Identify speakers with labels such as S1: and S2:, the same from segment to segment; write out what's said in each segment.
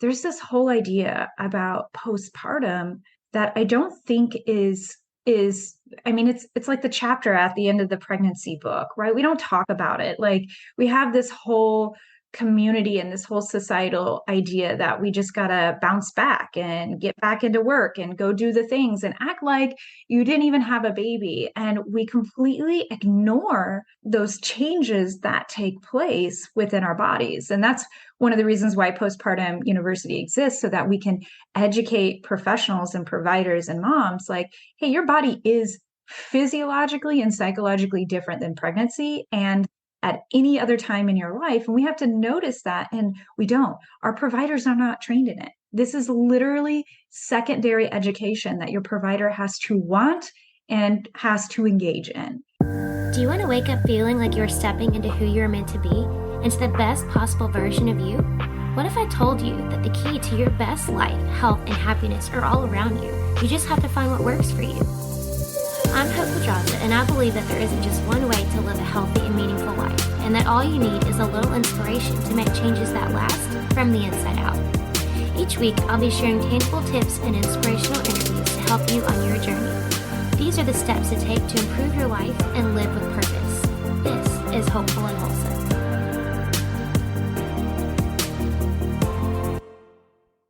S1: there's this whole idea about postpartum that I don't think is I mean it's like the chapter at the end of the pregnancy book, right? We don't talk about it. Like we have this whole community and this whole societal idea that we just gotta bounce back and get back into work and go do the things and act like you didn't even have a baby. And we completely ignore those changes that take place within our bodies. And that's one of the reasons why postpartum university exists, so that we can educate professionals and providers and moms like, hey, your body is physiologically and psychologically different than pregnancy and at any other time in your life. And we have to notice that. And we don't. Our providers are not trained in it. This is literally secondary education that your provider has to want and has to engage in.
S2: Do you want to wake up feeling like you're stepping into who you're meant to be, into the best possible version of you? What if I told you that the key to your best life, health, and happiness are all around you? You just have to find what works for you. I'm Hope Pedraza, and I believe that there isn't just one way to live a healthy and meaningful life, and that all you need is a little inspiration to make changes that last from the inside out. Each week, I'll be sharing tangible tips and inspirational interviews to help you on your journey. These are the steps to take to improve your life and live with purpose. This is Hopeful and Wholesome.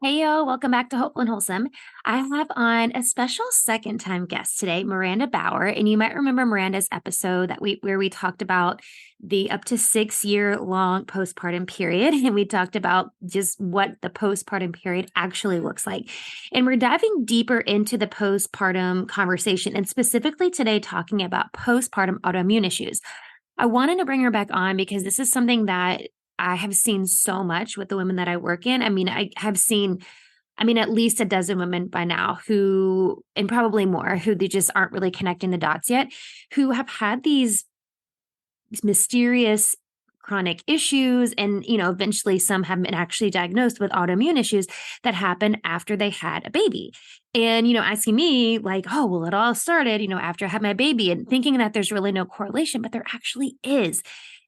S2: Hey, yo, welcome back to Hopeful and Wholesome. I have on a special second-time guest today, Maranda Bower. And you might remember Miranda's episode where we talked about the up to 6-year-long postpartum period. And we talked about just what the postpartum period actually looks like. And we're diving deeper into the postpartum conversation, and specifically today talking about postpartum autoimmune issues. I wanted to bring her back on because this is something that I have seen so much with the women that I work in. I mean, I have seen, at least a dozen women by now who, and probably more, who they just aren't really connecting the dots yet, who have had these mysterious chronic issues. And, eventually some have been actually diagnosed with autoimmune issues that happen after they had a baby. And, asking me like, oh, well, it all started, after I had my baby, and thinking that there's really no correlation, but there actually is.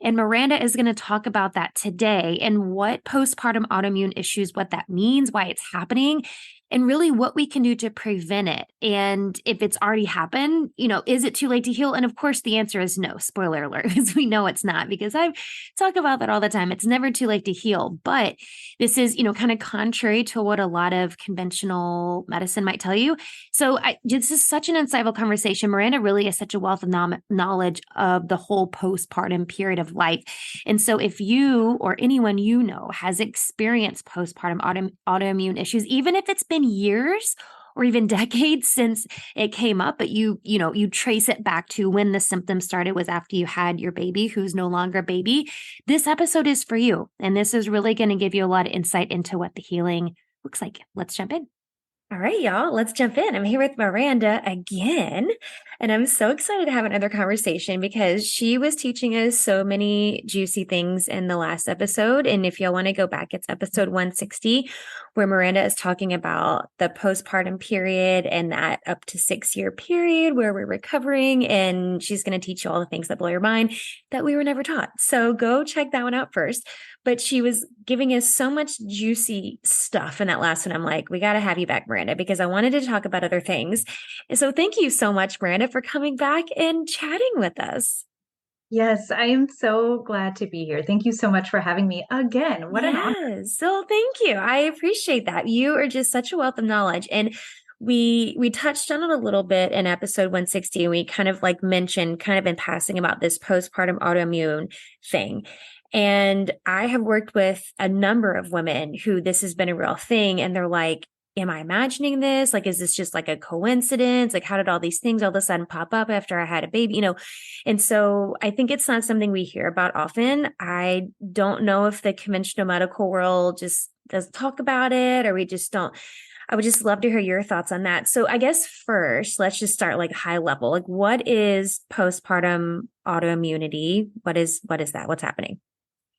S2: And Maranda is going to talk about that today and what postpartum autoimmune issues, what that means, why it's happening, and really what we can do to prevent it. And if it's already happened, is it too late to heal? And of course, the answer is no. Spoiler alert, because we know it's not, because I talk about that all the time. It's never too late to heal. But this is, kind of contrary to what a lot of conventional medicine might tell you. So this is such an insightful conversation. Maranda really is such a wealth of knowledge of the whole postpartum period of life. And so if you or anyone you know has experienced postpartum autoimmune issues, even if it's been years or even decades since it came up, but you trace it back to when the symptoms started was after you had your baby who's no longer a baby, this episode is for you. And this is really going to give you a lot of insight into what the healing looks like. Let's jump in. All right, y'all, let's jump in. I'm here with Maranda again, and I'm so excited to have another conversation because she was teaching us so many juicy things in the last episode. And if y'all want to go back, it's episode 160, where Maranda is talking about the postpartum period and that up to 6-year period where we're recovering. And she's going to teach you all the things that blow your mind that we were never taught. So go check that one out first. But she was giving us so much juicy stuff in that last one. I'm like, we got to have you back, Maranda, because I wanted to talk about other things. And so thank you so much, Maranda, for coming back and chatting with us.
S1: Yes, I am so glad to be here. Thank you so much for having me again. What an honor.
S2: So thank you. I appreciate that. You are just such a wealth of knowledge. And we touched on it a little bit in episode 160, and we kind of like mentioned kind of in passing about this postpartum autoimmune thing. And I have worked with a number of women who this has been a real thing. And they're like, am I imagining this? Like, is this just like a coincidence? Like, how did all these things all of a sudden pop up after I had a baby? And so I think it's not something we hear about often. I don't know if the conventional medical world just doesn't talk about it, or we just don't. I would just love to hear your thoughts on that. So I guess first, let's just start like high level. Like, what is postpartum autoimmunity? What is that? What's happening?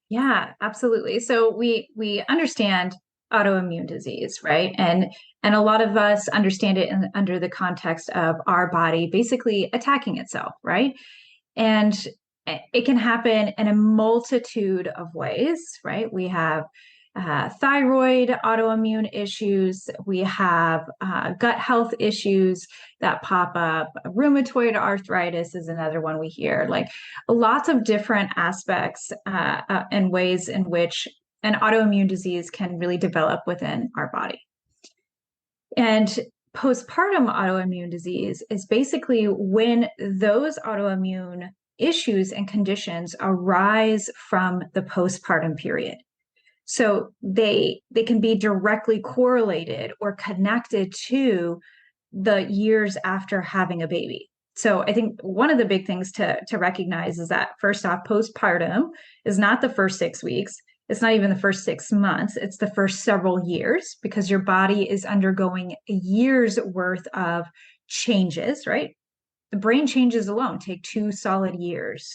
S1: Yeah, absolutely. So we understand autoimmune disease, right? And a lot of us understand it under the context of our body basically attacking itself, right? And it can happen in a multitude of ways, right? We have thyroid autoimmune issues. We have gut health issues that pop up. Rheumatoid arthritis is another one we hear. Like lots of different aspects and ways in which an autoimmune disease can really develop within our body. And postpartum autoimmune disease is basically when those autoimmune issues and conditions arise from the postpartum period. So they can be directly correlated or connected to the years after having a baby. So I think one of the big things to recognize is that first off, postpartum is not the first 6 weeks. It's not even the first 6 months. It's the first several years because your body is undergoing a year's worth of changes, right? The brain changes alone take 2 solid years.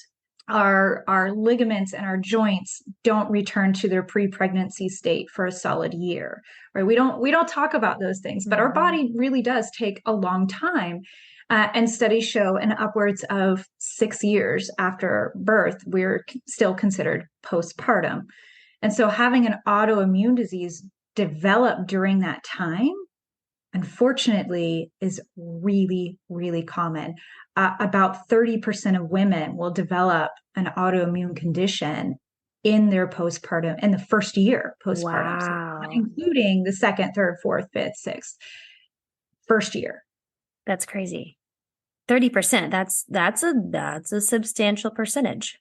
S1: Our ligaments and our joints don't return to their pre-pregnancy state for a solid year, right? We don't talk about those things, but our body really does take a long time. And studies show an upwards of 6 years after birth, we're still considered postpartum. And so having an autoimmune disease develop during that time, unfortunately, is really, really common. About 30% of women will develop an autoimmune condition in their postpartum, in the first year postpartum, so not including the second, third, fourth, fifth, sixth, first year.
S2: That's crazy. 30%. That's a substantial percentage.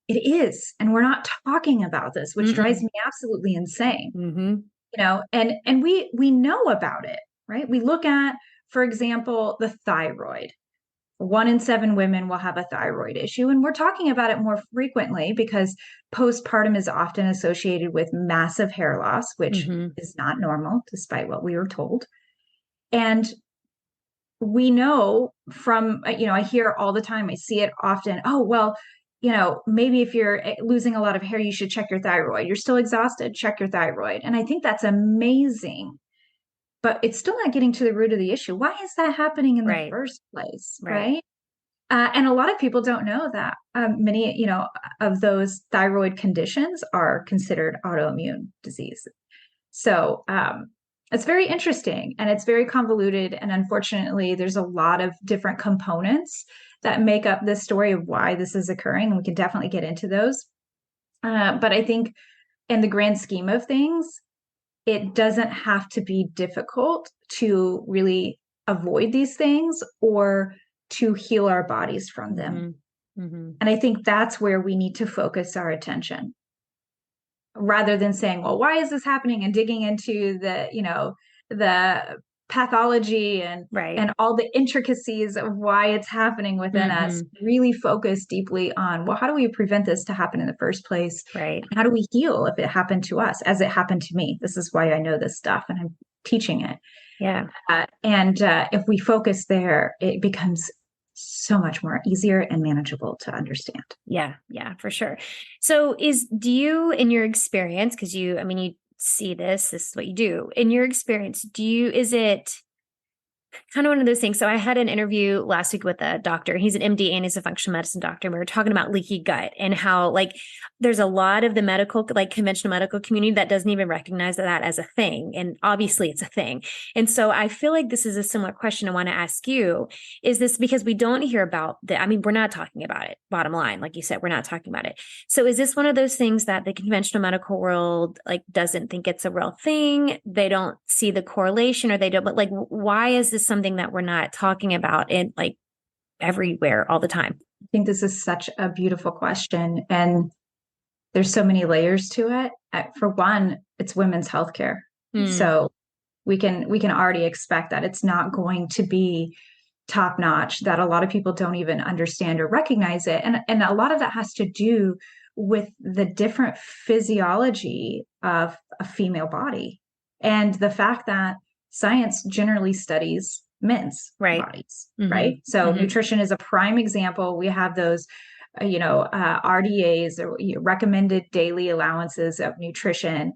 S1: It is. And we're not talking about this, which drives me absolutely insane. You know, and we know about it, right? We look at, for example, the thyroid. 1 in 7 women will have a thyroid issue. And we're talking about it more frequently because postpartum is often associated with massive hair loss, which is not normal, despite what we were told. And we know from, I hear all the time, I see it often, oh, well, maybe if you're losing a lot of hair, you should check your thyroid. You're still exhausted, check your thyroid. And I think that's amazing. But it's still not getting to the root of the issue. Why is that happening in the first place, right? And a lot of people don't know that many, of those thyroid conditions are considered autoimmune disease. So it's very interesting and it's very convoluted. And unfortunately, there's a lot of different components that make up this story of why this is occurring. And we can definitely get into those. But I think in the grand scheme of things, it doesn't have to be difficult to really avoid these things or to heal our bodies from them. And I think that's where we need to focus our attention rather than saying, well, why is this happening, and digging into the pathology and all the intricacies of why it's happening within us. Really focus deeply on, well, how do we prevent this to happen in the first place?
S2: Right.
S1: How do we heal if it happened to us, as it happened to me? This is why I know this stuff and I'm teaching it.
S2: Yeah.
S1: And if we focus there, it becomes so much more easier and manageable to understand.
S2: Yeah, for sure. So do you, in your experience, because you see this is what you do. In your experience, is it kind of one of those things? So I had an interview last week with a doctor. He's an MD and he's a functional medicine doctor. And we were talking about leaky gut and how there's a lot of the medical, conventional medical community that doesn't even recognize that as a thing. And obviously it's a thing. And so I feel like this is a similar question I want to ask you. Is this because we don't hear about we're not talking about it. Bottom line, like you said, we're not talking about it. So is this one of those things that the conventional medical world doesn't think it's a real thing? They don't see the correlation, or they don't, but why is this something that we're not talking about in everywhere all the time?
S1: I think this is such a beautiful question. And there's so many layers to it. For one, it's women's healthcare. So we can already expect that it's not going to be top notch, that a lot of people don't even understand or recognize it. And a lot of that has to do with the different physiology of a female body and the fact that science generally studies men's bodies, right? So nutrition is a prime example. We have those, RDAs, or recommended daily allowances of nutrition.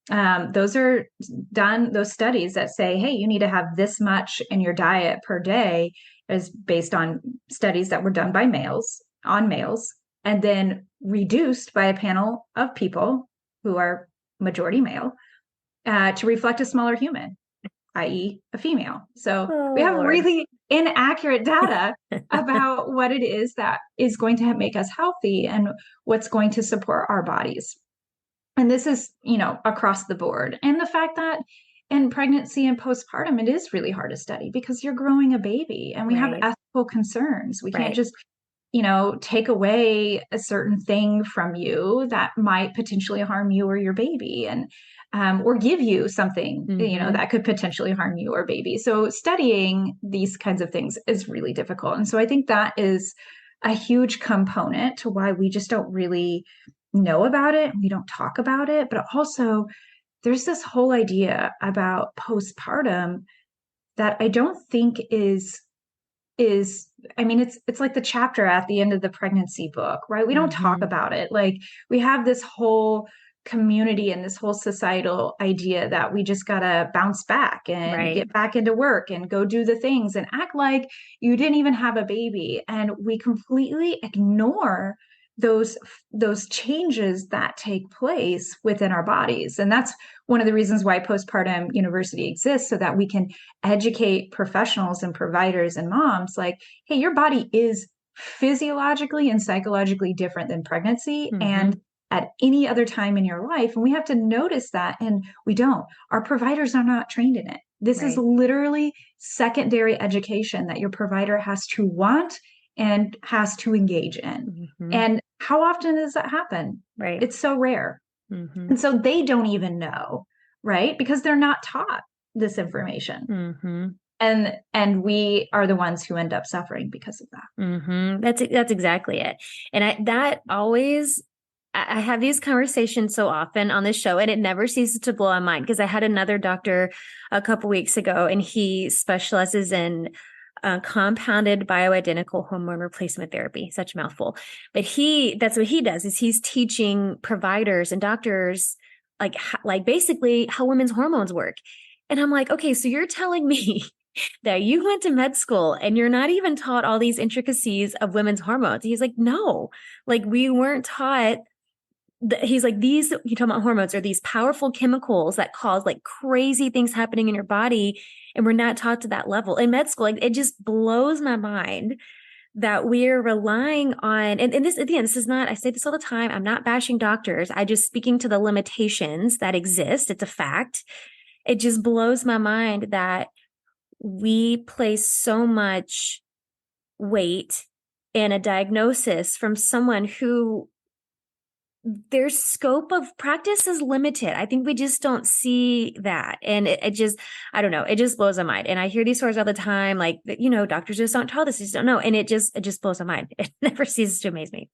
S1: Those are done, those studies that say, hey, you need to have this much in your diet per day, is based on studies that were done by males, and then reduced by a panel of people who are majority male, to reflect a smaller human, i.e., a female. So we
S2: Oh,
S1: have
S2: Lord.
S1: really inaccurate data about what it is that is going to make us healthy and what's going to support our bodies. And this is, across the board. And the fact that in pregnancy and postpartum, it is really hard to study because you're growing a baby and we have
S2: Right.
S1: ethical concerns. We can't
S2: Right.
S1: just take away a certain thing from you that might potentially harm you or your baby, and or give you something,
S2: Mm-hmm.
S1: that could potentially harm you or baby. So studying these kinds of things is really difficult. And so I think that is a huge component to why we just don't really know about it. We don't talk about it. But also, there's this whole idea about postpartum that I don't think is I mean, it's like the chapter at the end of the pregnancy book, right? We don't talk
S2: Mm-hmm.
S1: about it. Like, we have this whole community and this whole societal idea that we just gotta bounce back and
S2: Right.
S1: get back into work and go do the things and act like you didn't even have a baby. And we completely ignore those those changes that take place within our bodies. And that's one of the reasons why postpartum university exists, so that we can educate professionals and providers and moms, like, hey, your body is physiologically and psychologically different than pregnancy
S2: Mm-hmm.
S1: and at any other time in your life. And we have to notice that. And we don't. Our providers are not trained in it. This is
S2: Right.
S1: literally secondary education that your provider has to want and has to engage in.
S2: Mm-hmm.
S1: And how often does that happen?
S2: Right.
S1: It's so rare.
S2: Mm-hmm.
S1: And so they don't even know, right? Because they're not taught this information.
S2: Mm-hmm.
S1: And we are the ones who end up suffering because of that.
S2: Mm-hmm. That's exactly it. And I have these conversations so often on this show, and it never ceases to blow my mind because I had another doctor a couple weeks ago, and he specializes in compounded bioidentical hormone replacement therapy. Such a mouthful, but that's what he does, is he's teaching providers and doctors like basically how women's hormones work. And I'm like, okay, so you're telling me that you went to med school and you're not even taught all these intricacies of women's hormones. He's like, no, like we weren't taught. He's like, these, you talk about hormones, are these powerful chemicals that cause like crazy things happening in your body. And we're not taught to that level in med school. Like, it just blows my mind that we're relying on, and this, again, this is not, I say this all the time, I'm not bashing doctors. I just speaking to the limitations that exist. It's a fact. It just blows my mind that we place so much weight in a diagnosis from someone who their scope of practice is limited. I think we just don't see that. And it just, I don't know, it just blows my mind. And I hear these stories all the time, like, doctors just don't tell this, just don't know. And it just blows my mind. It never ceases to amaze me.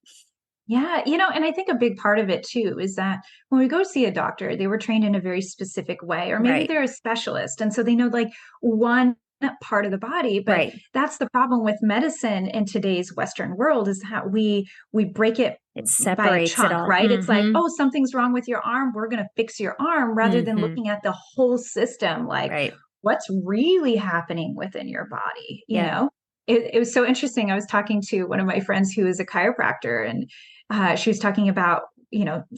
S1: Yeah, and I think a big part of it too is that when we go see a doctor, they were trained in a very specific way, or maybe
S2: Right.
S1: they're a specialist. And so they know like one part of the body. But
S2: Right.
S1: that's the problem with medicine in today's Western world, is how we break it
S2: It
S1: by a
S2: separates it
S1: chunk,
S2: all.
S1: right? It's like,
S2: Mm-hmm.
S1: oh, something's wrong with your arm, we're going to fix your arm, rather than
S2: Mm-hmm.
S1: looking at the whole system, like
S2: Right.
S1: what's really happening within your body,
S2: Yeah.
S1: it was so interesting. I was talking to one of my friends who is a chiropractor, and she was talking about,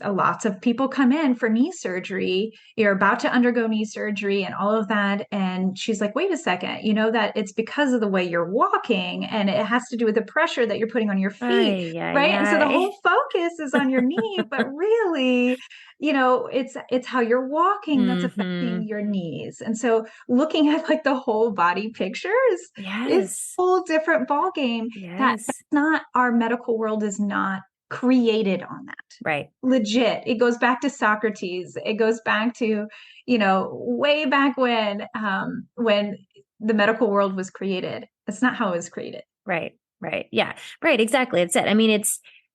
S1: lots of people come in for knee surgery. You're about to undergo knee surgery and all of that. And she's like, wait a second, that it's because of the way you're walking, and it has to do with the pressure that you're putting on your feet,
S2: Ay, ay,
S1: right? And so the
S2: ay.
S1: whole focus is on your knee, but really, it's how you're walking that's
S2: Mm-hmm.
S1: affecting your knees. And so looking at like the whole body picture is a
S2: Yes.
S1: whole different ball game. That's
S2: Yes.
S1: not, our medical world is not created on that.
S2: Right.
S1: Legit. It goes back to Socrates. It goes back to, way back when the medical world was created. That's not how it was created.
S2: Right. Right. Yeah. Right. Exactly. It's it. I mean,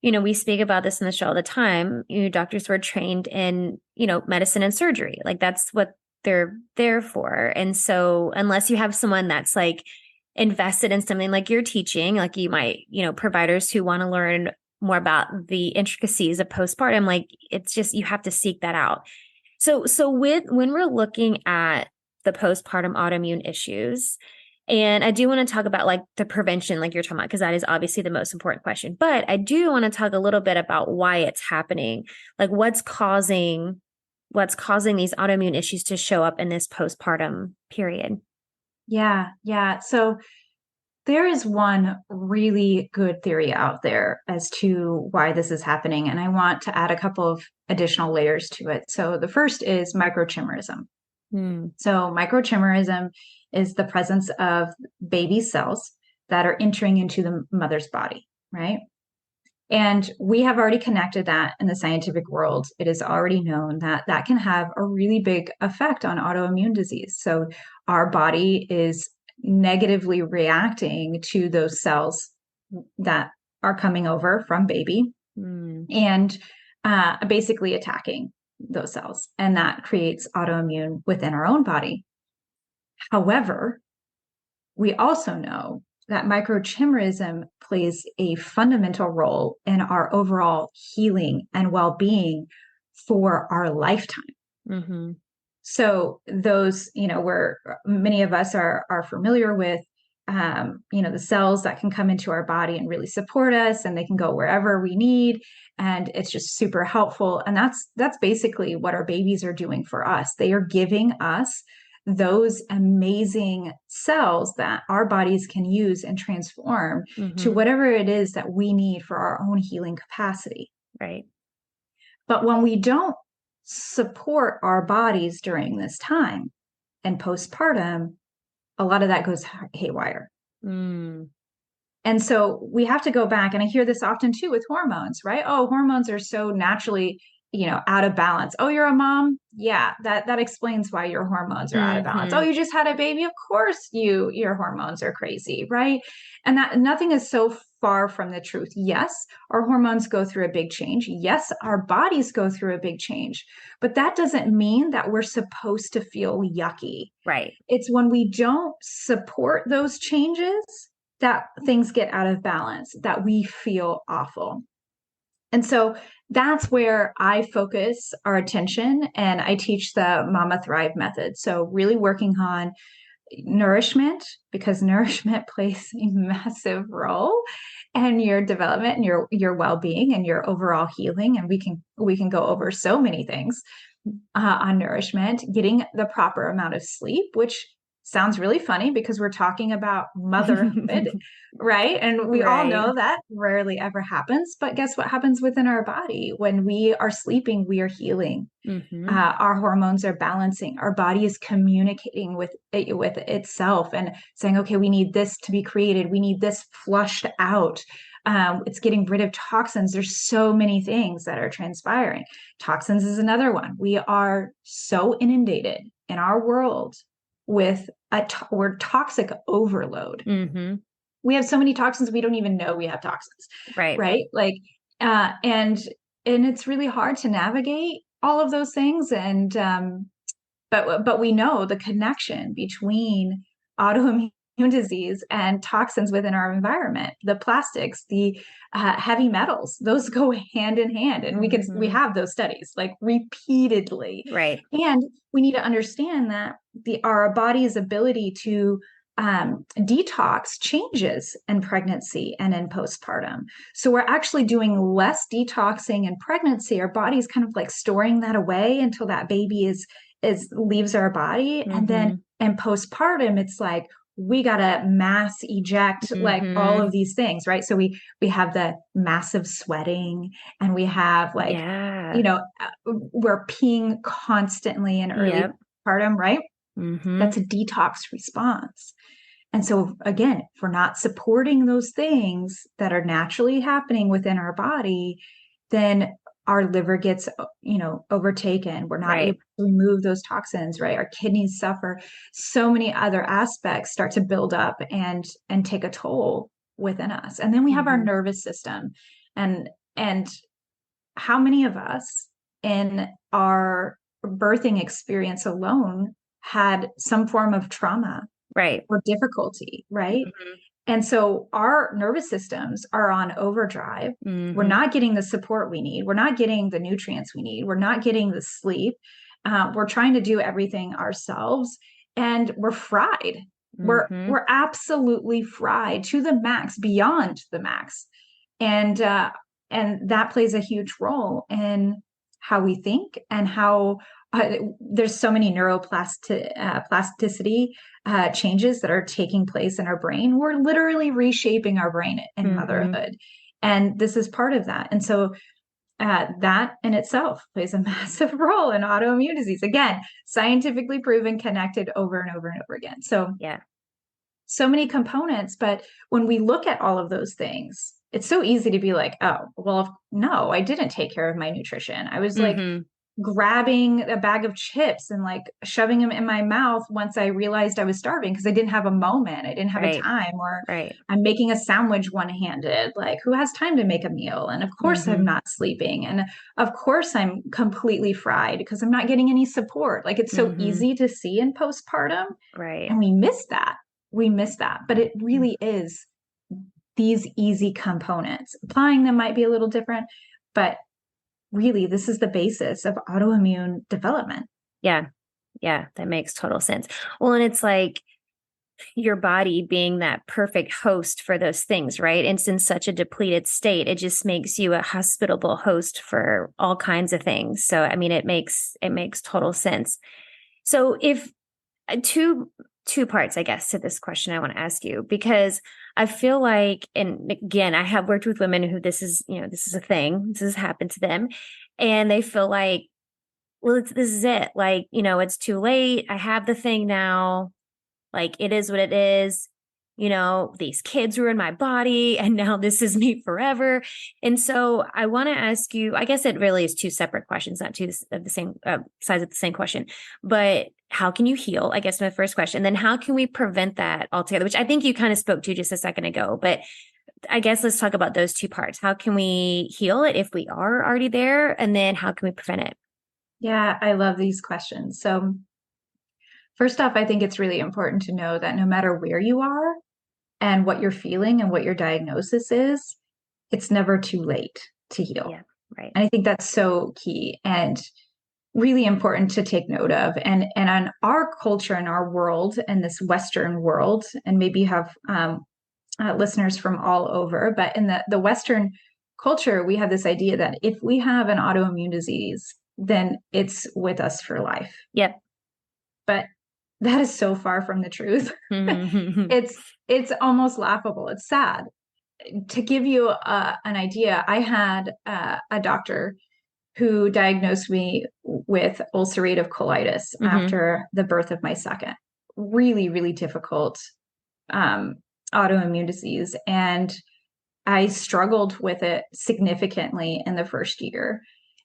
S2: we speak about this in the show all the time. Doctors were trained in, medicine and surgery. Like that's what they're there for. And so unless you have someone that's like invested in something like you're teaching, like you might, providers who want to learn more about the intricacies of postpartum, like it's just, you have to seek that out. So when we're looking at the postpartum autoimmune issues, and I do want to talk about like the prevention, like you're talking about, because that is obviously the most important question. But I do want to talk a little bit about why it's happening, like what's causing what's causing these autoimmune issues to show up in this postpartum period.
S1: Yeah, yeah. So there is one really good theory out there as to why this is happening, and I want to add a couple of additional layers to it. So the first is microchimerism.
S2: Hmm.
S1: So microchimerism is the presence of baby cells that are entering into the mother's body, right? And we have already connected that in the scientific world. It is already known that that can have a really big effect on autoimmune disease. So our body is negatively reacting to those cells that are coming over from baby
S2: Hmm.
S1: and basically attacking those cells. And that creates autoimmune within our own body. However, we also know that microchimerism plays a fundamental role in our overall healing and well-being for our lifetime.
S2: Mm-hmm.
S1: So those, where many of us are familiar with, the cells that can come into our body and really support us, and they can go wherever we need, and it's just super helpful. And that's basically what our babies are doing for us. They are giving us those amazing cells that our bodies can use and transform to
S2: Mm-hmm.
S1: whatever it is that we need for our own healing capacity.
S2: Right.
S1: But when we don't support our bodies during this time and postpartum, a lot of that goes haywire.
S2: Mm.
S1: And so we have to go back, and I hear this often too with hormones, right? Oh, hormones are so naturally, out of balance. Oh, you're a mom? Yeah, that explains why your hormones are out of balance. Oh,
S2: Mm-hmm.
S1: you just had a baby? Of course your hormones are crazy, right? And that nothing is so far from the truth. Yes, our hormones go through a big change. Yes, our bodies go through a big change. But that doesn't mean that we're supposed to feel yucky.
S2: Right.
S1: It's when we don't support those changes that things get out of balance, that we feel awful. And so that's where I focus our attention, and I teach the Mama Thrive method. So really working on nourishment, because nourishment plays a massive role in your development and your well-being and your overall healing. And we can go over so many things on nourishment, getting the proper amount of sleep, which sounds really funny because we're talking about motherhood, right? And we all
S2: Right.
S1: know that rarely ever happens. But guess what happens within our body? When we are sleeping, we are healing.
S2: Mm-hmm.
S1: Our hormones are balancing. Our body is communicating with itself and saying, okay, we need this to be created. We need this flushed out. It's getting rid of toxins. There's so many things that are transpiring. Toxins is another one. We are so inundated in our world with we're toxic overload.
S2: Mm-hmm.
S1: We have so many toxins we don't even know we have toxins,
S2: Right.
S1: right? Like, and it's really hard to navigate all of those things. And but we know the connection between autoimmune disease and toxins within our environment. The plastics, the heavy metals, those go hand in hand, and we
S2: Mm-hmm.
S1: have those studies like repeatedly.
S2: Right.
S1: And we need to understand that our body's ability to detox changes in pregnancy and in postpartum. So we're actually doing less detoxing in pregnancy. Our body's kind of like storing that away until that baby is leaves our body. And then
S2: Mm-hmm.
S1: in postpartum, it's like we gotta mass eject like all
S2: Mm-hmm.
S1: of these things, right? So we have the massive sweating, and we have like,
S2: Yeah.
S1: we're peeing constantly in early
S2: Yep.
S1: postpartum, right?
S2: Mm-hmm.
S1: That's a detox response. And so, again, if we're not supporting those things that are naturally happening within our body, then our liver gets, overtaken. We're not able
S2: Right.
S1: to remove those toxins, right? Our kidneys suffer. So many other aspects start to build up and take a toll within us. And then we have our
S2: Mm-hmm.
S1: nervous system. And how many of us in our birthing experience alone had some form of trauma
S2: Right.
S1: or difficulty, right?
S2: Mm-hmm.
S1: And so our nervous systems are on overdrive. We're
S2: Mm-hmm.
S1: not getting the support we need. We're not getting the nutrients we need. We're not getting the sleep. We're trying to do everything ourselves, and we're fried.
S2: Mm-hmm.
S1: We're absolutely fried to the max, beyond the max, and and that plays a huge role in how we think and how there's so many plasticity changes that are taking place in our brain. We're literally reshaping our brain in
S2: Mm-hmm.
S1: motherhood. And this is part of that. And so that in itself plays a massive role in autoimmune disease. Again, scientifically proven, connected over and over and over again. So,
S2: Yeah.
S1: so many components. But when we look at all of those things, it's so easy to be like, oh, well, no, I didn't take care of my nutrition. I was like
S2: Mm-hmm.
S1: grabbing a bag of chips and like shoving them in my mouth once I realized I was starving because I didn't have a moment. I didn't have a
S2: Right.
S1: time, or
S2: Right.
S1: I'm making a sandwich one-handed. Like, who has time to make a meal? And of course, I'm
S2: Mm-hmm.
S1: not sleeping. And of course, I'm completely fried because I'm not getting any support. Like, it's so
S2: Mm-hmm.
S1: easy to see in postpartum,
S2: Right.
S1: and we miss that. We miss that. But it
S2: Mm.
S1: really is these easy components. Applying them might be a little different, but really, this is the basis of autoimmune development.
S2: Yeah. Yeah. That makes total sense. Well, and it's like your body being that perfect host for those things, right? It's in such a depleted state. It just makes you a hospitable host for all kinds of things. So, I mean, it makes total sense. So if two parts, I guess, to this question I want to ask you, because I feel like, and again, I have worked with women who this is a thing, this has happened to them, and they feel like, well, this is it. Like, it's too late. I have the thing now. Like, it is what it is. These kids were in my body, and now this is me forever. And so I want to ask you, I guess it really is two separate questions, not two of the same sides of the same question, but how can you heal? I guess my first question. Then how can we prevent that altogether, which I think you kind of spoke to just a second ago, but I guess let's talk about those two parts. How can we heal it if we are already there? And then how can we prevent it?
S1: Yeah, I love these questions. So, first off, I think it's really important to know that no matter where you are and what you're feeling and what your diagnosis is, it's never too late to heal.
S2: Yeah, right.
S1: And I think that's so key and really important to take note of. And on our culture and our world and this Western world, and maybe you have listeners from all over, but in the Western culture, we have this idea that if we have an autoimmune disease, then it's with us for life.
S2: Yep.
S1: But that is so far from the truth.
S2: Mm-hmm.
S1: It's almost laughable. It's sad. To give you an idea, I had a doctor who diagnosed me with ulcerative colitis
S2: Mm-hmm.
S1: after the birth of my second. Really, really difficult um, autoimmune disease. And I struggled with it significantly in the first year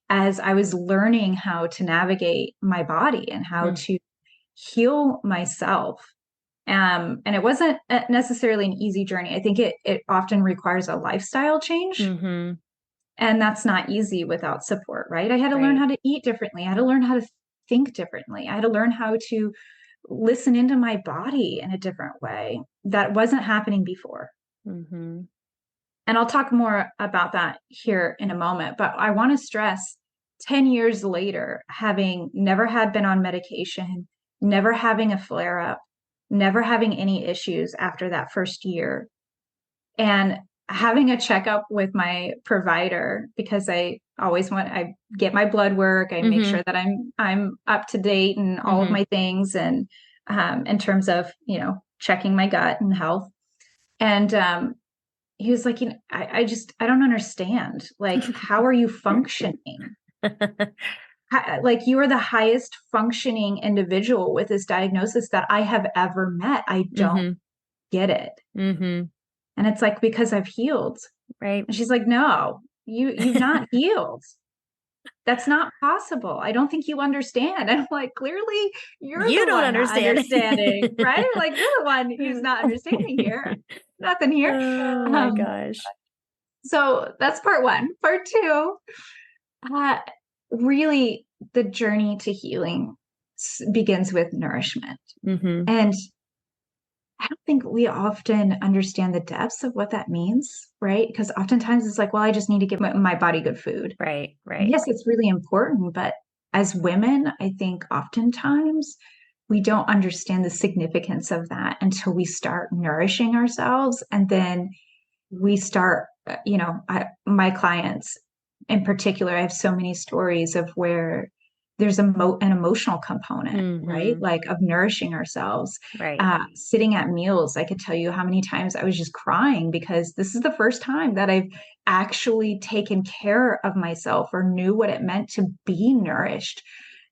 S1: as I was learning how to navigate my body and how to heal myself. And it wasn't necessarily an easy journey. I think it often requires a lifestyle change.
S2: Mm-hmm.
S1: And that's not easy without support, right? I had to learn
S2: Right.
S1: how to eat differently. I had to learn how to think differently. I had to learn how to listen into my body in a different way that wasn't happening before.
S2: Mm-hmm.
S1: And I'll talk more about that here in a moment. But I want to stress 10 years later, having never had been on medication, never having a flare up, never having any issues after that first year, and having a checkup with my provider because I get my blood work, I make
S2: Mm-hmm.
S1: sure that I'm up to date and all of
S2: Mm-hmm.
S1: my things, and in terms of checking my gut and health. And he was like, I don't understand. Like, how are you functioning? Like, you are the highest functioning individual with this diagnosis that I have ever met. I don't
S2: Mm-hmm.
S1: get it.
S2: Mm-hmm.
S1: And it's like, because I've healed.
S2: Right.
S1: And she's like, no, you've not healed. That's not possible. I don't think you understand. And I'm like, clearly you're
S2: You
S1: the
S2: don't
S1: one not
S2: understand.
S1: understanding, right? Like, you're the one who's not understanding here. Nothing here.
S2: Oh my
S1: Um,
S2: gosh.
S1: so that's part one. Part two, uh, really the journey to healing begins with nourishment.
S2: Mm-hmm.
S1: And I don't think we often understand the depths of what that means, right? Because oftentimes it's like, well, I just need to give my body good food.
S2: Right. Right.
S1: Yes, it's really important, but as women, I think oftentimes we don't understand the significance of that until we start nourishing ourselves. And then we start, my clients in particular, I have so many stories of where there's an emotional component, right?
S2: Mm-hmm.
S1: Like of nourishing ourselves.
S2: Right.
S1: Sitting at meals, I could tell you how many times I was just crying because this is the first time that I've actually taken care of myself or knew what it meant to be nourished.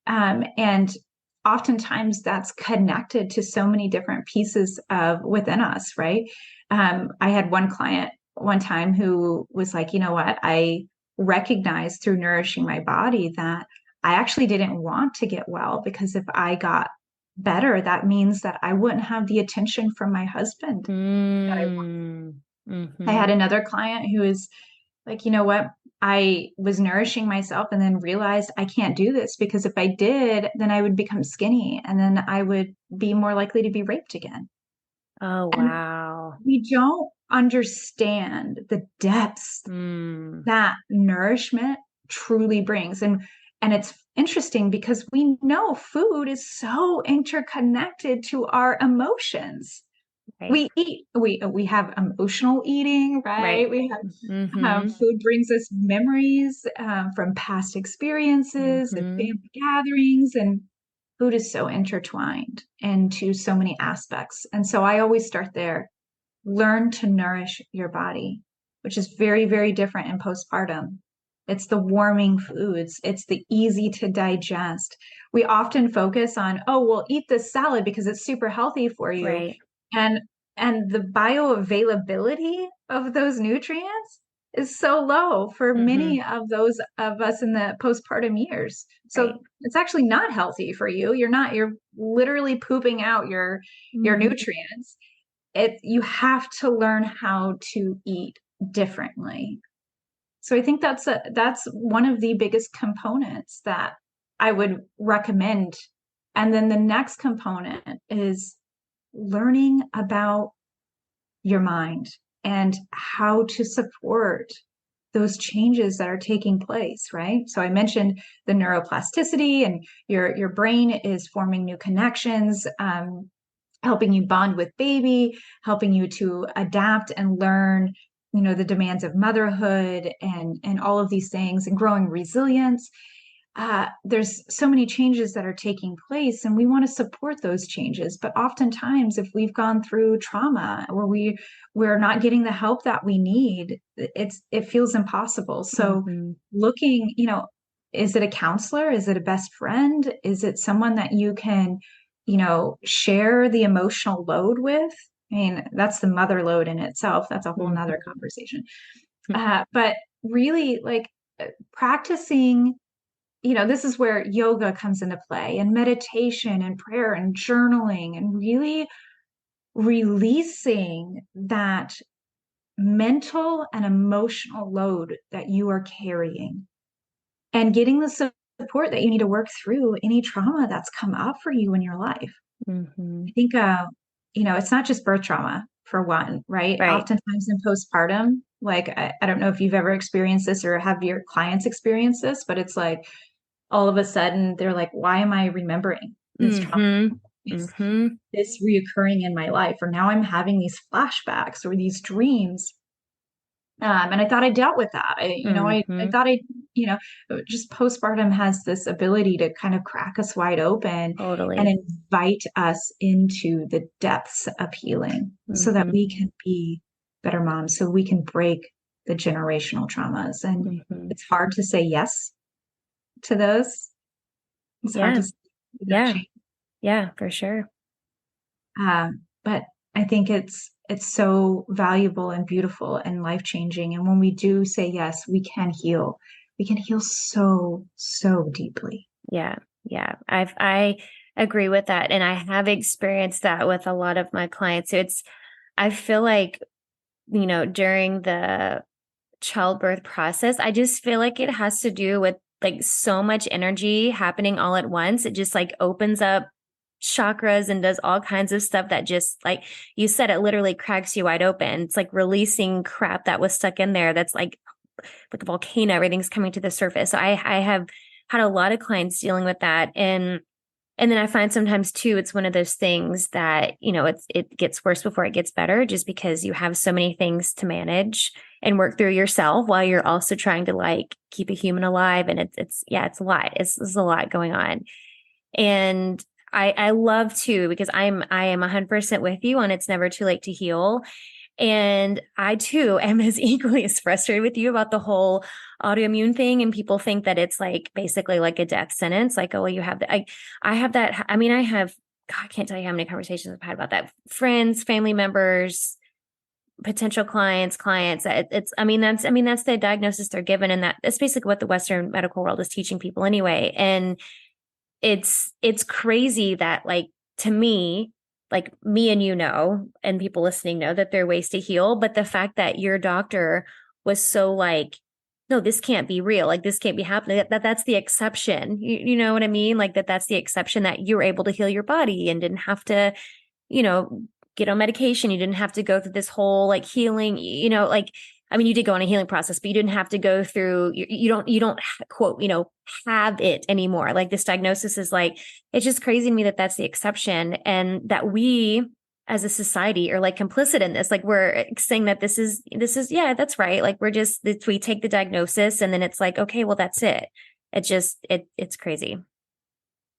S1: And oftentimes that's connected to so many different pieces of within us, right? I had one client one time who was like, you know what? I recognized through nourishing my body that I actually didn't want to get well because if I got better, that means that I wouldn't have the attention from my husband that I want.
S2: Mm.
S1: I had
S2: Mm-hmm.
S1: another client who was like, you know what? I was nourishing myself and then realized I can't do this because if I did, then I would become skinny and then I would be more likely to be raped again.
S2: Oh,
S1: And
S2: wow.
S1: we don't understand the depths
S2: Mm.
S1: that nourishment truly brings. And it's interesting because we know food is so interconnected to our emotions.
S2: Right.
S1: We have emotional eating,
S2: Right.
S1: right? We have
S2: Mm-hmm.
S1: food brings us memories from past experiences and
S2: Mm-hmm.
S1: family gatherings, and food is so intertwined into so many aspects. And so I always start there. Learn to nourish your body, which is very, very different in postpartum. It's the warming foods, it's the easy to digest. We often focus on, oh, well, eat this salad because it's super healthy for you.
S2: Right.
S1: And the bioavailability of those nutrients is so low for
S2: Mm-hmm.
S1: many of those of us in the postpartum years.
S2: Right.
S1: So it's actually not healthy for you. You're literally pooping out your
S2: Mm-hmm.
S1: nutrients. You have to learn how to eat differently. So I think that's one of the biggest components that I would recommend. And then the next component is learning about your mind and how to support those changes that are taking place, right? So I mentioned the neuroplasticity and your brain is forming new connections, helping you bond with baby, helping you to adapt and learn, the demands of motherhood and all of these things and growing resilience. There's so many changes that are taking place and we want to support those changes, but oftentimes if we've gone through trauma or we're not getting the help that we need, it feels impossible. So
S2: Mm-hmm.
S1: looking, is it a counselor, is it a best friend, is it someone that you can share the emotional load with? I mean, that's the mother load in itself. That's a whole nother
S2: Mm-hmm.
S1: conversation. But really, like practicing, this is where yoga comes into play and meditation and prayer and journaling and really releasing that mental and emotional load that you are carrying and getting the support that you need to work through any trauma that's come up for you in your life.
S2: Mm-hmm.
S1: I think, it's not just birth trauma for one, right?
S2: Right.
S1: Oftentimes in postpartum, like, I don't know if you've ever experienced this or have your clients experience this, but it's like all of a sudden they're like, why am I remembering this trauma?
S2: Mm-hmm.
S1: Is
S2: Mm-hmm.
S1: this reoccurring in my life? Or now I'm having these flashbacks or these dreams. And I thought I dealt with that. I
S2: Mm-hmm.
S1: thought just postpartum has this ability to kind of crack us wide open and
S2: Totally.
S1: invite us into the depths of healing so that
S2: Mm-hmm.
S1: we can be better moms, so we can break the generational traumas. And
S2: Mm-hmm.
S1: it's hard to say yes to those. It's hard
S2: Yeah.
S1: to say that
S2: Yeah.
S1: change.
S2: Yeah, for sure.
S1: But I think it's so valuable and beautiful and life changing. And when we do say yes, we can heal. We can heal so, so deeply.
S2: Yeah. Yeah. I agree with that. And I have experienced that with a lot of my clients. I feel like, during the childbirth process, I just feel like it has to do with like so much energy happening all at once. It just like opens up chakras and does all kinds of stuff that just like you said, it literally cracks you wide open. It's like releasing crap that was stuck in there. That's like a volcano, everything's coming to the surface. So I have had a lot of clients dealing with that. And then I find sometimes too, it's one of those things that, it gets worse before it gets better just because you have so many things to manage. and work through yourself while you're also trying to like keep a human alive. And it's a lot. It's a lot going on. And I love too, because I am 100% with you on it's never too late to heal. And I too am as equally as frustrated with you about the whole autoimmune thing. And people think that it's like basically like a death sentence. Like, oh, well, you have that. I have that. I mean, I have, God, I can't tell you how many conversations I've had about that. Friends, family members, potential clients. I mean, that's the diagnosis they're given. And that's basically what the Western medical world is teaching people anyway. And it's crazy that like, to me, like me and you know, and people listening know that there are ways to heal. But the fact that your doctor was so like, no, this can't be real. Like this can't be happening. That's the exception. You know what I mean? Like that's the exception, that you were able to heal your body and didn't have to, you know, get on medication. You didn't have to go through this whole like healing, you know, like, I mean, you did go on a healing process, but you didn't have to go through, you don't quote, you know, have it anymore. Like this diagnosis is like, it's just crazy to me that that's the exception, and that we as a society are like complicit in this. Like we're saying that this is, yeah, that's right. Like we take the diagnosis and then it's like, okay, well, that's it. It's crazy.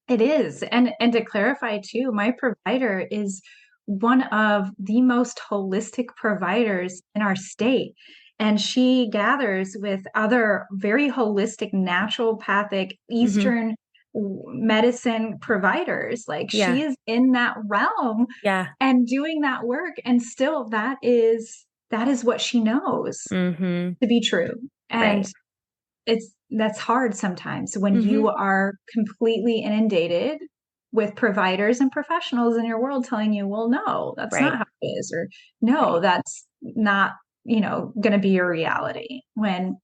S1: It is. And to clarify too, my provider is one of the most holistic providers in our state. And she gathers with other very holistic, naturopathic,
S2: Mm-hmm.
S1: Eastern medicine providers. Like she
S2: Yeah.
S1: is in that realm
S2: Yeah.
S1: and doing that work. And still that is what she knows
S2: Mm-hmm.
S1: to be true. And
S2: Right.
S1: that's hard sometimes when you
S2: Mm-hmm.
S1: are completely inundated with providers and professionals in your world telling you, well, no, that's not
S2: Right.
S1: how it is, or no,
S2: Right.
S1: that's not, going to be your reality, when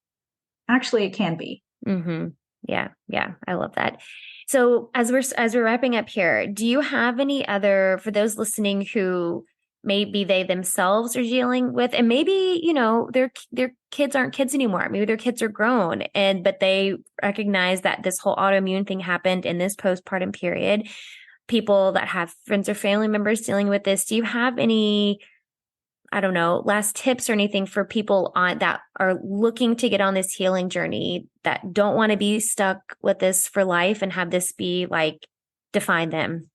S1: actually it can be.
S2: Mm-hmm. Yeah. Yeah. I love that. So as we're wrapping up here, do you have any other, for those listening who maybe they themselves are dealing with, and maybe, you know, their kids aren't kids anymore. Maybe their kids are grown, but they recognize that this whole autoimmune thing happened in this postpartum period. People that have friends or family members dealing with this, do you have any, I don't know, last tips or anything for people on that are looking to get on this healing journey, that don't want to be stuck with this for life and have this be like define them?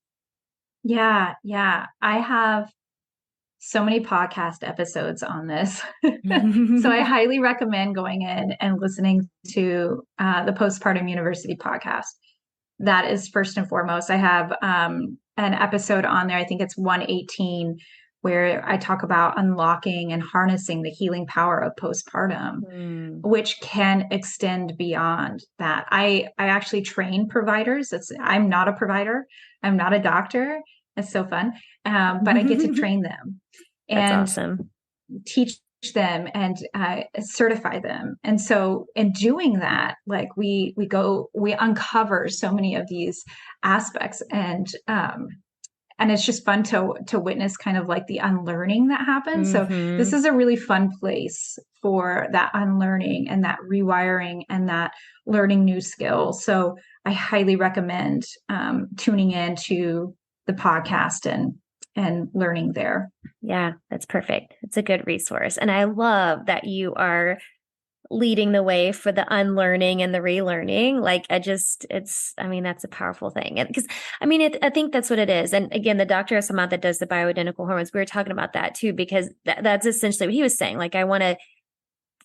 S1: Yeah, yeah. I have so many podcast episodes on this. So I highly recommend going in and listening to the Postpartum University podcast. That is first and foremost. I have an episode on there, I think it's 118, where I talk about unlocking and harnessing the healing power of postpartum,
S2: Mm.
S1: which can extend beyond that. I actually train providers. I'm not a provider. I'm not a doctor. It's so fun. But I get to train them
S2: That's
S1: and
S2: awesome.
S1: teach them and certify them. And so in doing that, like we uncover so many of these aspects, and it's just fun to witness kind of like the unlearning that happens. So this
S2: Hmm.
S1: is a really fun place for that unlearning and that rewiring and that learning new skills. So I highly recommend tuning in to the podcast and learning there.
S2: Yeah, that's perfect. It's a good resource. And I love that you are leading the way for the unlearning and the relearning. Like I mean, that's a powerful thing. And because I mean, I think that's what it is. And again, the doctor has someone that does the bioidentical hormones. We were talking about that too, because that's essentially what he was saying. Like, I want to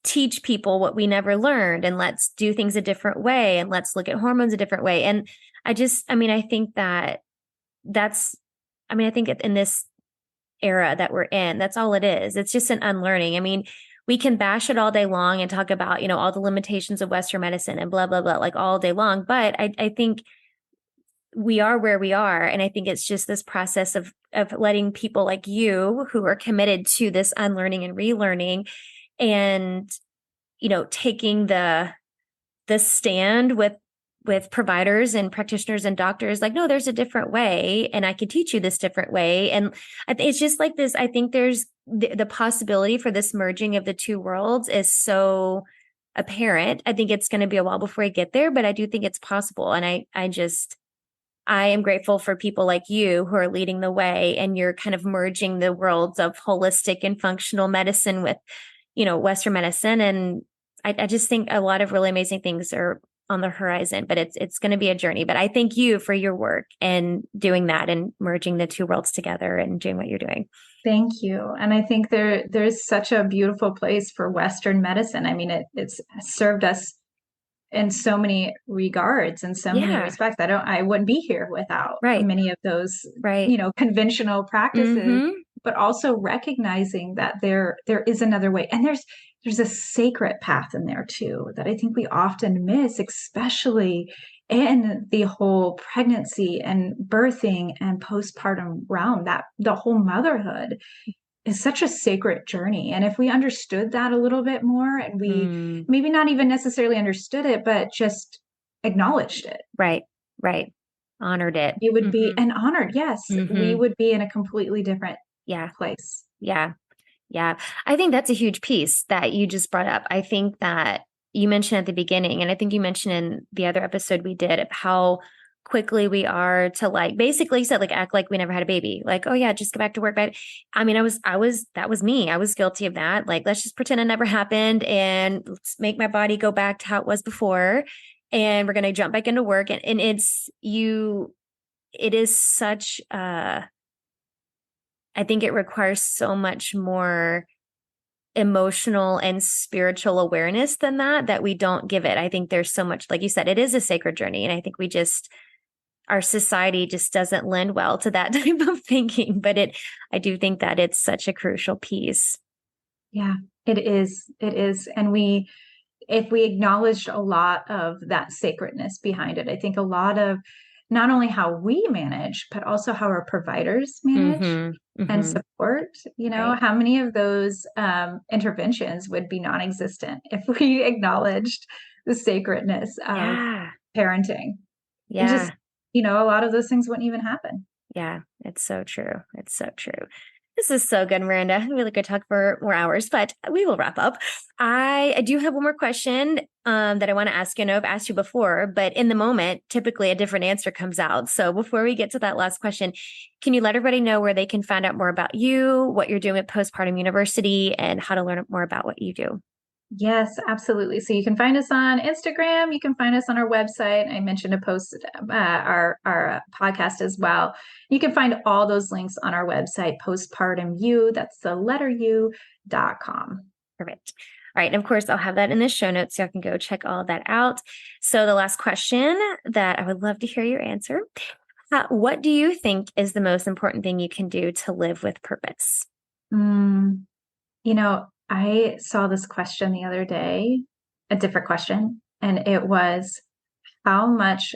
S2: teach people what we never learned, and let's do things a different way, and let's look at hormones a different way. And I mean, I think that's, I mean, I think in this era that we're in, that's all it is. It's just an unlearning. I mean, we can bash it all day long and talk about, you know, all the limitations of Western medicine and blah, blah, blah, like all day long. But I think we are where we are. And I think it's just this process of letting people like you who are committed to this unlearning and relearning, and, you know, taking the stand with providers and practitioners and doctors, like, no, there's a different way, and I can teach you this different way. And it's just like this. I think there's the possibility for this merging of the two worlds is so apparent. I think it's going to be a while before I get there, but I do think it's possible. And I am grateful for people like you who are leading the way, and you're kind of merging the worlds of holistic and functional medicine with, Western medicine. And I just think a lot of really amazing things are on the horizon, but it's going to be a journey. But I thank you for your work and doing that and merging the two worlds together and doing what you're doing.
S1: Thank you. And I think there's such a beautiful place for Western medicine. I mean, it's served us in so many regards and so many
S2: Yeah.
S1: respects. I wouldn't be here without
S2: Right.
S1: many of those,
S2: Right.
S1: conventional practices,
S2: Mm-hmm.
S1: but also recognizing that there is another way. And there's a sacred path in there too that I think we often miss, especially in the whole pregnancy and birthing and postpartum realm, that the whole motherhood is such a sacred journey. And if we understood that a little bit more and we
S2: Mm.
S1: maybe not even necessarily understood it, but just acknowledged it,
S2: Right. Right. Honored it.
S1: it would be
S2: Mm-hmm.
S1: and honored. Yes, we
S2: Mm-hmm.
S1: would be in a completely different
S2: Yeah.
S1: place.
S2: Yeah. Yeah. I think that's a huge piece that you just brought up. I think that you mentioned at the beginning, and I think you mentioned in the other episode we did, of how quickly we are to, like, basically you said, like, act like we never had a baby. Like, oh yeah, just go back to work. But I mean, that was me. I was guilty of that. Like, let's just pretend it never happened and let's make my body go back to how it was before. And we're going to jump back into work. And it is such I think it requires so much more emotional and spiritual awareness than that we don't give it. I think there's so much, like you said, it is a sacred journey. And I think our society just doesn't lend well to that type of thinking. But I do think that it's such a crucial piece.
S1: Yeah, it is. It is. And if we acknowledged a lot of that sacredness behind it, I think a lot of not only how we manage, but also how our providers manage
S2: Mm-hmm.
S1: and
S2: Mm-hmm.
S1: support,
S2: Right.
S1: how many of those interventions would be non-existent if we acknowledged the sacredness of
S2: Yeah.
S1: parenting. It just,
S2: Yeah.
S1: a lot of those things wouldn't even happen.
S2: Yeah, it's so true. It's so true. This is so good, Miranda. I really could talk for more hours, but we will wrap up. I do have one more question that I want to ask you. I know I've asked you before, but in the moment, typically a different answer comes out. So before we get to that last question, can you let everybody know where they can find out more about you, what you're doing at Postpartum University, and how to learn more about what you do?
S1: Yes, absolutely. So you can find us on Instagram. You can find us on our website. I mentioned a post, our podcast as well. You can find all those links on our website, postpartumu. That's the letter U.com.
S2: Perfect. All right. And of course, I'll have that in the show notes so I can go check all that out. So, the last question that I would love to hear your answer: what do you think is the most important thing you can do to live with purpose?
S1: Mm, I saw this question the other day, a different question, and it was, how much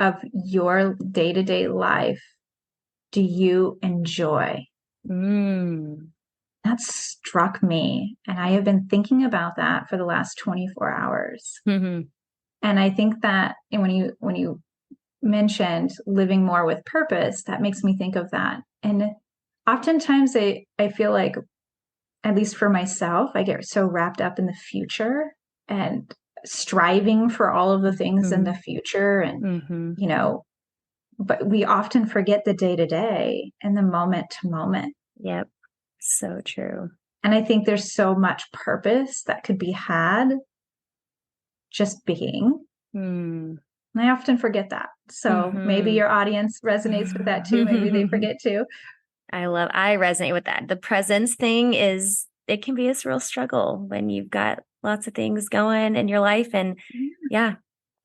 S1: of your day-to-day life do you enjoy?
S2: Mm.
S1: That struck me. And I have been thinking about that for the last 24 hours.
S2: Mm-hmm.
S1: And I think that and when you mentioned living more with purpose, that makes me think of that. And oftentimes I feel like, at least for myself, I get so wrapped up in the future and striving for all of the things in the future. And,
S2: Mm-hmm.
S1: but we often forget the day to day and the moment to moment.
S2: Yep. So true.
S1: And I think there's so much purpose that could be had just being.
S2: Mm.
S1: And I often forget that. So maybe
S2: Mm-hmm.
S1: your audience resonates with that too. Maybe they forget too.
S2: I resonate with that. The presence thing it can be a real struggle when you've got lots of things going in your life. And yeah,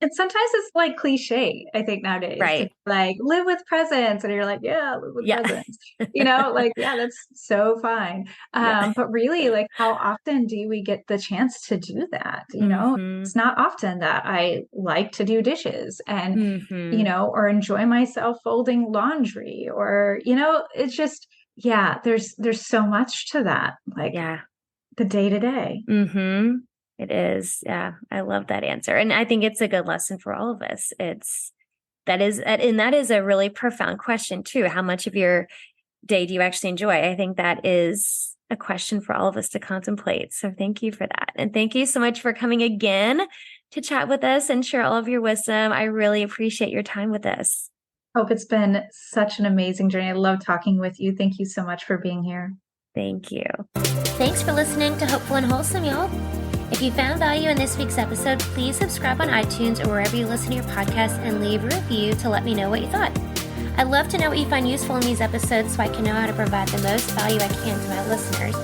S1: And sometimes it's like cliche, I think nowadays, to
S2: right.
S1: like live with presence. And you're like, yeah, live with
S2: Yeah.
S1: presence. Like, yeah, that's so fine.
S2: Yeah.
S1: But really, like, how often do we get the chance to do that?
S2: Mm-hmm.
S1: It's not often that I like to do dishes and,
S2: Mm-hmm.
S1: or enjoy myself folding laundry or, it's just, yeah, there's so much to that, like
S2: Yeah.
S1: the day to day.
S2: Mm-hmm. It is. Yeah. I love that answer. And I think it's a good lesson for all of us. That is a really profound question too. How much of your day do you actually enjoy? I think that is a question for all of us to contemplate. So thank you for that. And thank you so much for coming again to chat with us and share all of your wisdom. I really appreciate your time with us.
S1: Hope, it's been such an amazing journey. I love talking with you. Thank you so much for being here.
S2: Thank you. Thanks for listening to Hopeful and Wholesome, y'all. If you found value in this week's episode, please subscribe on iTunes or wherever you listen to your podcast and leave a review to let me know what you thought. I'd love to know what you find useful in these episodes so I can know how to provide the most value I can to my listeners.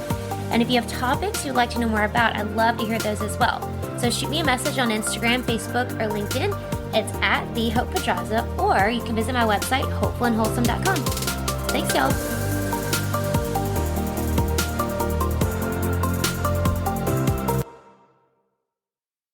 S2: And if you have topics you'd like to know more about, I'd love to hear those as well. So shoot me a message on Instagram, Facebook, or LinkedIn. It's @TheHopePedraza, or you can visit my website, hopefulandwholesome.com. Thanks, y'all.